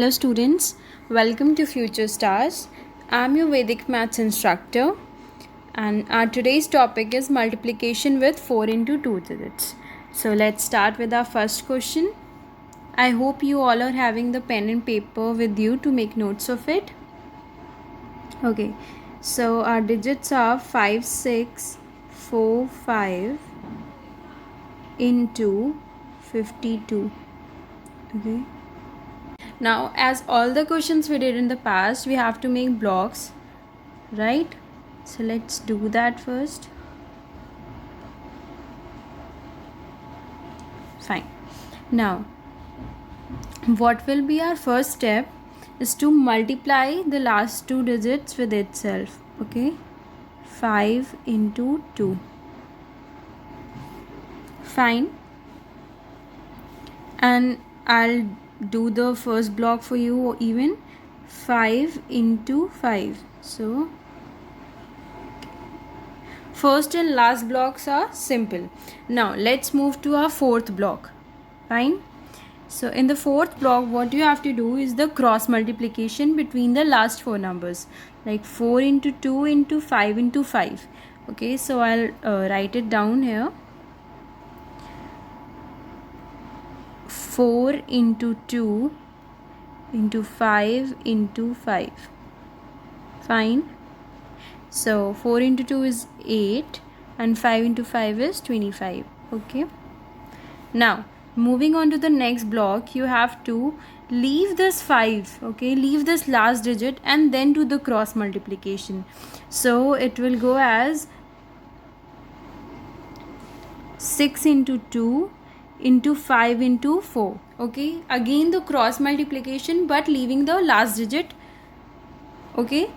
Hello students, welcome to Future Stars. I am your Vedic Maths instructor and our today's topic is multiplication with 4 into 2 digits. So let's start with our first question. I hope you all are having the pen and paper with you to make notes of it. Okay, so our digits are 5, 6, 4, 5 into 52. Okay. Now, as all the questions we did in the past, we have to make blocks, right? So let's do that first. Fine. Now, what will be our first step is to multiply the last two digits with itself. Okay, 5 into 2. Fine. And I'll do the first block for you, or even 5 into 5. So first and last blocks are simple. Now let's move to our fourth block. Fine. So in the fourth block, what you have to do is the cross multiplication between the last four numbers, like 4 into 2 into 5 into 5. Okay, so I'll write it down here. 4 into 2 into 5 into 5. Fine. So 4 into 2 is 8 and 5 into 5 is 25. Okay. Now moving on to the next block, you have to leave this 5. Okay, leave this last digit and then do the cross multiplication. So it will go as 6 into 2 into 5 into 4. Okay, again the cross multiplication but leaving the last digit. Okay,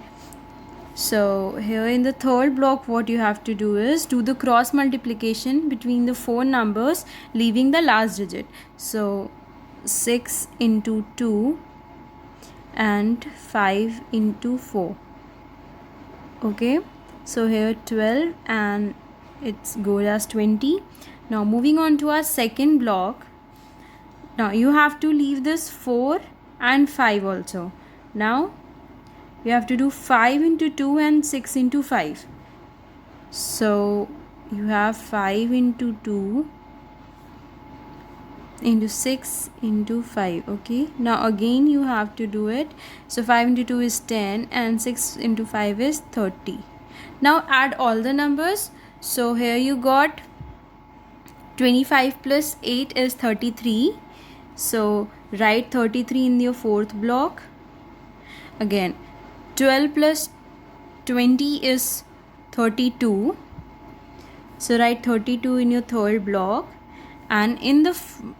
so here in the third block, what you have to do is do the cross multiplication between the four numbers leaving the last digit. So 6 into 2 and 5 into 4. Okay, so here 12 and it's goes as 20. Now moving on to our second block. Now you have to leave this 4 and 5 also. Now you have to do 5 into 2 and 6 into 5. So you have 5 into 2 into 6 into 5. Okay, now again you have to do it. So 5 into 2 is 10 and 6 into 5 is 30. Now add all the numbers. So here you got 25 plus 8 is 33. So write 33 in your fourth block. Again 12 plus 20 is 32. So write 32 in your third block. And in the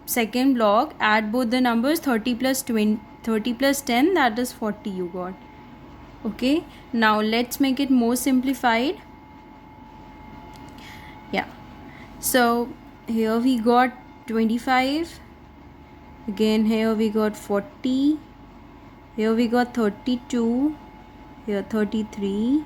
second block, add both the numbers. 30 plus 20, 30 plus 10, that is 40 you got. Okay, now let's make it more simplified. Yeah, so here we got 25. Again here we got 40. Here we got 32. Here 33.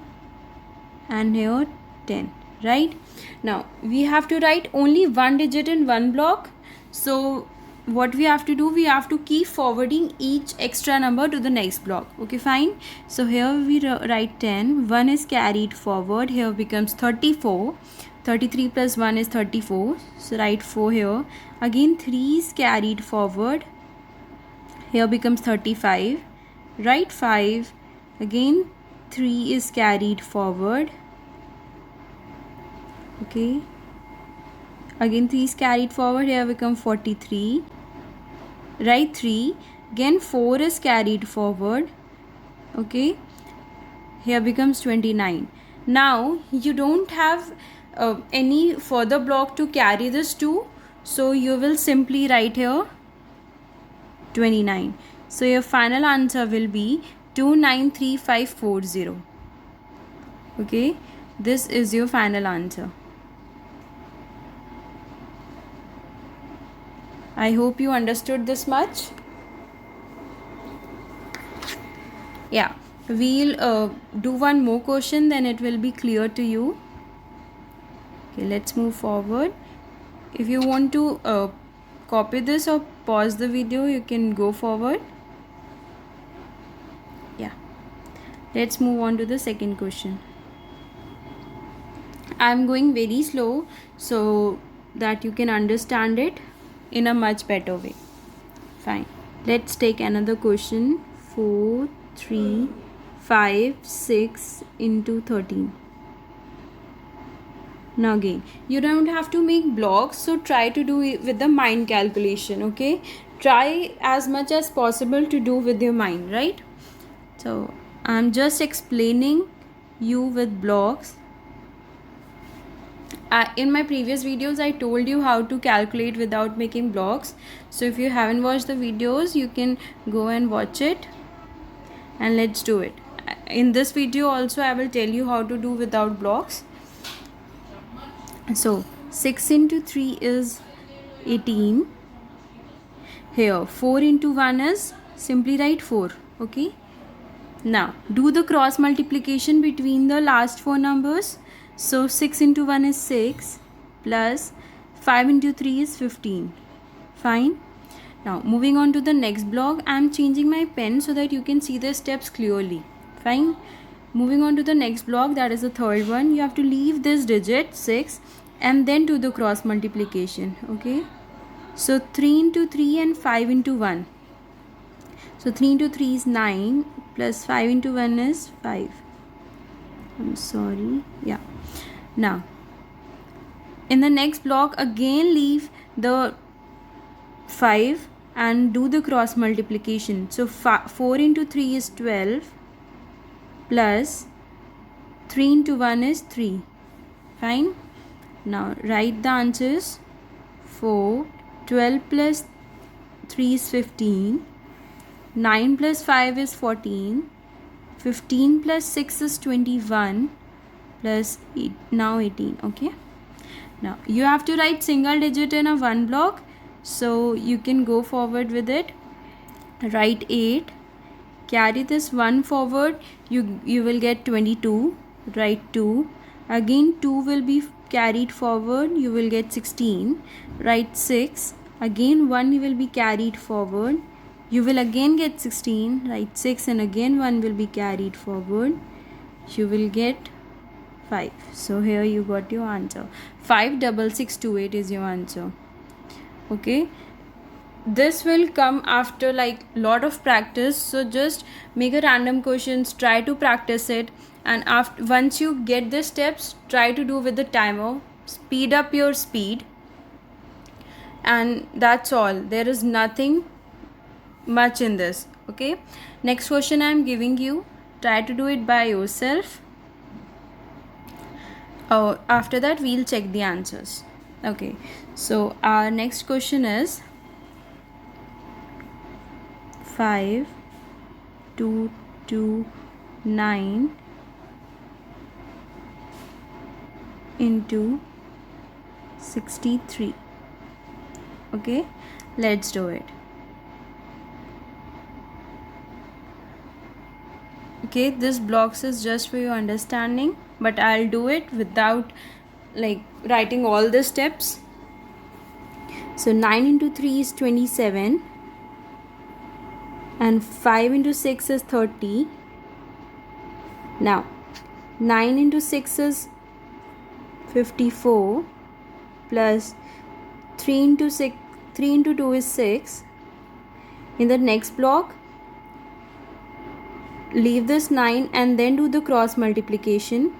And here 10. Right? Now we have to write only one digit in one block. So what we have to do, we have to keep forwarding each extra number to the next block. Okay, fine. So here we write 10. 1 is carried forward. Here becomes 34. 33 plus 1 is 34. So write 4 here. Again 3 is carried forward. Here becomes 35. Write 5. Again 3 is carried forward. Okay, again 3 is carried forward. Here become 43. Write 3. Again 4 is carried forward. Okay, here becomes 29. Now you don't have any further block to carry this to, so you will simply write here 29. So your final answer will be 293540. Okay, this is your final answer. I hope you understood this much. Yeah, we'll do one more question, then it will be clear to you. Okay, let's move forward. If you want to copy this or pause the video, you can go forward. Yeah, let's move on to the second question. I'm going very slow so that you can understand it in a much better way. Fine. Let's take another question. 4, 3, 5, 6 into 13. Now again, you don't have to make blocks, so try to do it with the mind calculation, okay? Try as much as possible to do with your mind, right? So I'm just explaining you with blocks. In my previous videos I told you how to calculate without making blocks, so if you haven't watched the videos you can go and watch it, and let's do it. In this video also I will tell you how to do without blocks. So 6 into 3 is 18. Here 4 into 1 is, simply write 4, okay? Now do the cross multiplication between the last four numbers. So 6 into 1 is 6 plus 5 into 3 is 15. Fine. Now moving on to the next block, I am changing my pen so that you can see the steps clearly. Fine. Moving on to the next block, that is the third one. You have to leave this digit 6 and then do the cross multiplication. Okay. So 3 into 3 and 5 into 1. So 3 into 3 is 9 plus 5 into 1 is 5. I'm sorry. Yeah. Now in the next block again leave the 5 and do the cross multiplication. So 4 into 3 is 12 plus 3 into 1 is 3. Fine. Now write the answers. 4, 12 plus 3 is 15, 9 plus 5 is 14, 15 plus 6 is 21 plus 8, now 18. Okay. Now you have to write single digit in a one block, so you can go forward with it. Write 8, carry this 1 forward, you will get 22. Write 2, again 2 will be carried forward, you will get 16. Write 6, again 1 will be carried forward, you will again get 16. Write 6 and again 1 will be carried forward, you will get 5. So here you got your answer. 56628 is your answer. Okay. This will come after like lot of practice, so just make a random questions, try to practice it, and after once you get the steps, try to do with the timer, speed up your speed, and that's all. There is nothing much in this. Okay. Next question I am giving you, try to do it by yourself. After that we'll check the answers. Okay, so our next question is 5, 2, 2, 9 into 63. Okay, let's do it. Okay, this blocks is just for your understanding, but I'll do it without like writing all the steps. So 9 into 3 is 27 and 5 into 6 is 30. Now 9 into 6 is 54 plus 3 into 2 is 6. In the next block leave this 9 and then do the cross multiplication.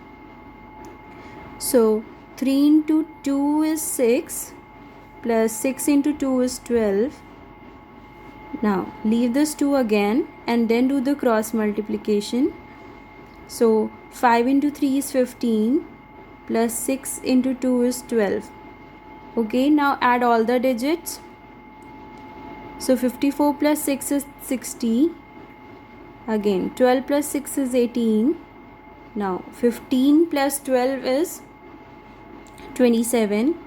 So 3 into 2 is 6 plus 6 into 2 is 12. Now leave this 2 again and then do the cross multiplication. So 5 into 3 is 15 plus 6 into 2 is 12. Okay, now add all the digits. So 54 plus 6 is 60. Again 12 plus 6 is 18. Now 15 plus 12 is 27,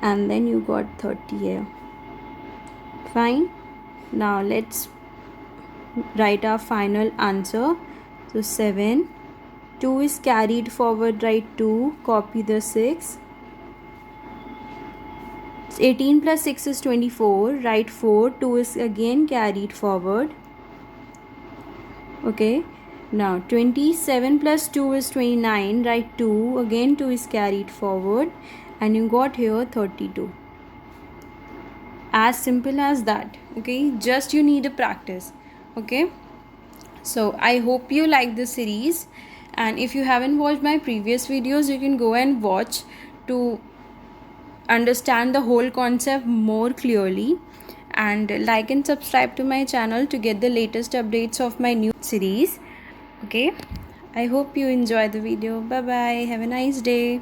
and then you got 30 here. Fine. Now let's write our final answer. So 7, 2 is carried forward, write 2, copy the 6. 18 plus 6 is 24, write 4, 2 is again carried forward. Okay, now 27 plus 2 is 29. Write 2. Again 2 is carried forward and you got here 32. As simple as that. Okay, just you need a practice. Okay, so I hope you like this series, and if you haven't watched my previous videos, you can go and watch to understand the whole concept more clearly, and like and subscribe to my channel to get the latest updates of my new series. Okay, I hope you enjoy the video. Bye bye, have a nice day.